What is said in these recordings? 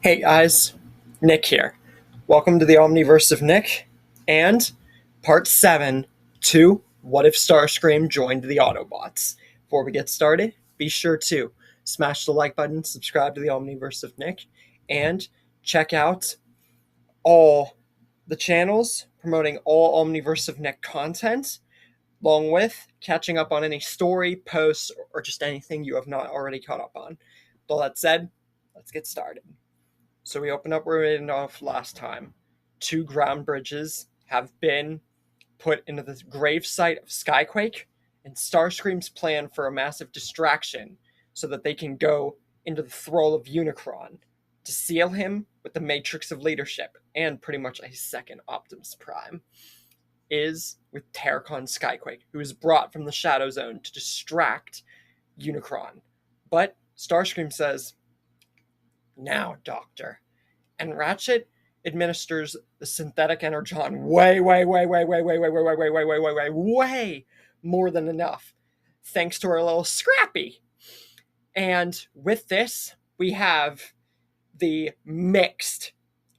Hey guys, Nick here. Welcome to the Omniverse of Nick and part 7 to What If Starscream Joined the Autobots. Before we get started, be sure to smash the like button, subscribe to the Omniverse of Nick, and check out all the channels promoting all Omniverse of Nick content, along with catching up on any story, posts, or just anything you have not already caught up on. With all that said, let's get started. So we open up where we ended off last time. 2 ground bridges have been put into the grave site of Skyquake, and Starscream's plan for a massive distraction so that they can go into the thrall of Unicron to seal him with the Matrix of Leadership and pretty much a second Optimus Prime is with Terracon Skyquake, who is brought from the Shadow Zone to distract Unicron. But Starscream says, "Now, Doctor." And Ratchet administers the synthetic energon way more than enough, thanks to our little Scrappy. And with this, we have the mixed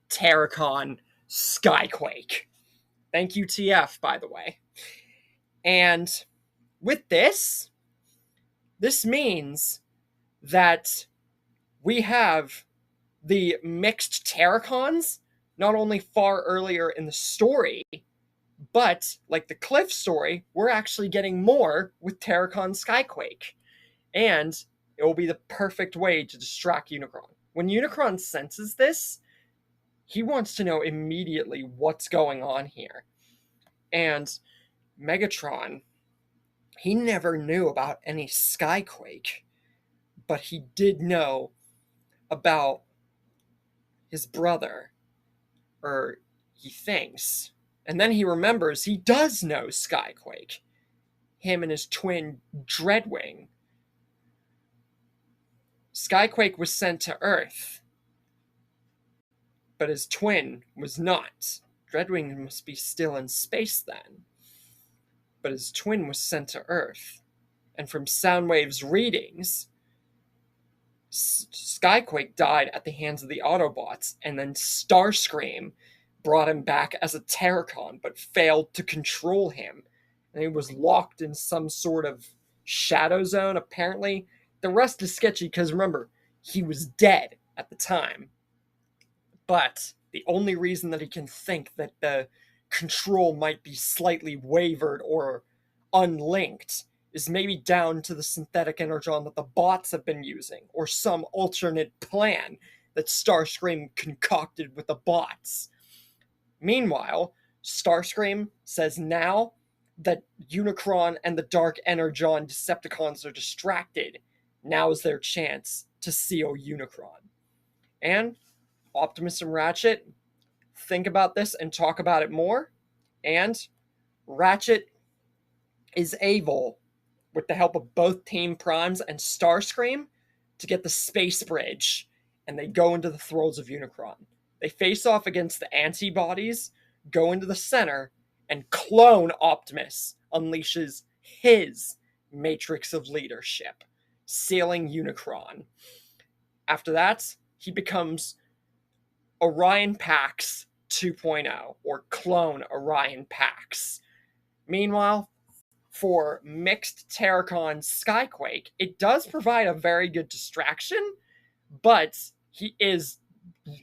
Terracon Skyquake. Thank you, TF, by the way. And with this means that we have the mixed Terracons not only far earlier in the story, but like the Cliff story, we're actually getting more with Terracon Skyquake. And it will be the perfect way to distract Unicron. When Unicron senses this, he wants to know immediately what's going on here. And Megatron, he never knew about any Skyquake, but he did know about his brother, or he thinks. And then he remembers he does know Skyquake. Him and his twin Dreadwing. Skyquake was sent to Earth, but his twin was not. Dreadwing must be still in space then. But his twin was sent to Earth. And from Soundwave's readings, Skyquake died at the hands of the Autobots, and then Starscream brought him back as a Terracon, but failed to control him. And he was locked in some sort of shadow zone, apparently. The rest is sketchy, because remember, he was dead at the time. But the only reason that he can think that the control might be slightly wavered or unlinked is maybe down to the synthetic energon that the bots have been using, or some alternate plan that Starscream concocted with the bots. Meanwhile, Starscream says now that Unicron and the Dark Energon Decepticons are distracted, now is their chance to seal Unicron. And Optimus and Ratchet think about this and talk about it more, and Ratchet is able, with the help of both Team Primes and Starscream, to get the space bridge, and they go into the thralls of Unicron. They face off against the antibodies, go into the center, and clone Optimus unleashes his Matrix of Leadership, sealing Unicron. After that, he becomes Orion Pax 2.0, or clone Orion Pax. Meanwhile, for mixed Terracon Skyquake, it does provide a very good distraction, but he is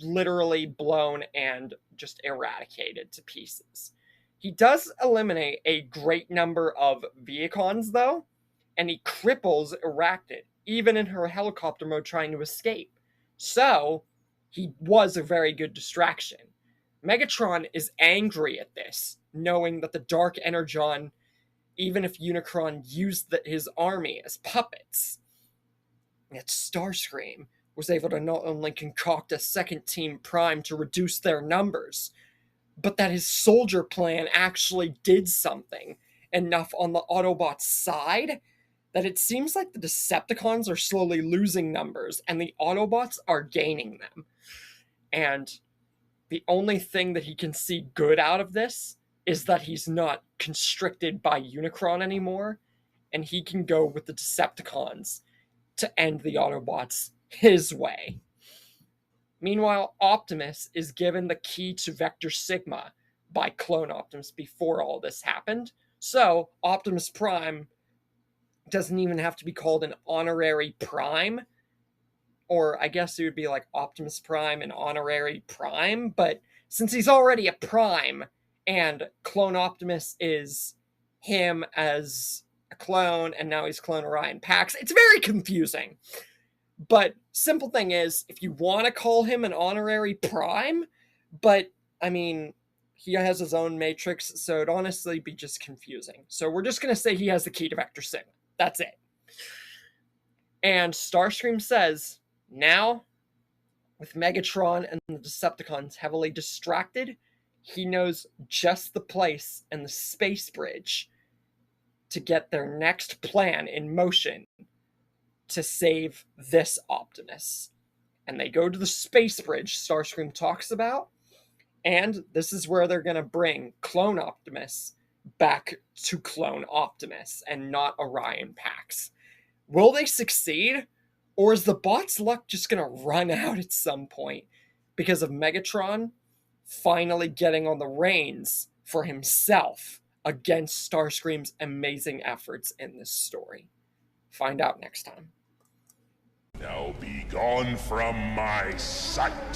literally blown and just eradicated to pieces. He does eliminate a great number of Vehicons, though, and he cripples Arachnid, even in her helicopter mode trying to escape. So, he was a very good distraction. Megatron is angry at this, knowing that the Dark Energon, even if Unicron used his army as puppets, yet Starscream was able to not only concoct a second Team Prime to reduce their numbers, but that his soldier plan actually did something enough on the Autobots' side that it seems like the Decepticons are slowly losing numbers and the Autobots are gaining them. And the only thing that he can see good out of this is that he's not constricted by Unicron anymore, and he can go with the Decepticons to end the Autobots his way. Meanwhile, Optimus is given the key to Vector Sigma by Clone Optimus before all this happened. So Optimus Prime doesn't even have to be called an honorary Prime, or I guess it would be like Optimus Prime and honorary Prime, but since he's already a Prime and Clone Optimus is him as a clone and now he's Clone Orion Pax, it's very confusing. But simple thing is, if you want to call him an honorary Prime, but I mean, he has his own matrix, so it'd honestly be just confusing. So we're just going to say he has the key to Vector Sigma. That's it. And Starscream says, now, with Megatron and the Decepticons heavily distracted, he knows just the place and the space bridge to get their next plan in motion to save this Optimus. And they go to the space bridge Starscream talks about, and this is where they're going to bring Clone Optimus back to Clone Optimus and not Orion Pax. Will they succeed? Or is the bot's luck just going to run out at some point because of Megatron finally getting on the reins for himself against Starscream's amazing efforts in this story? Find out next time. Now be gone from my sight.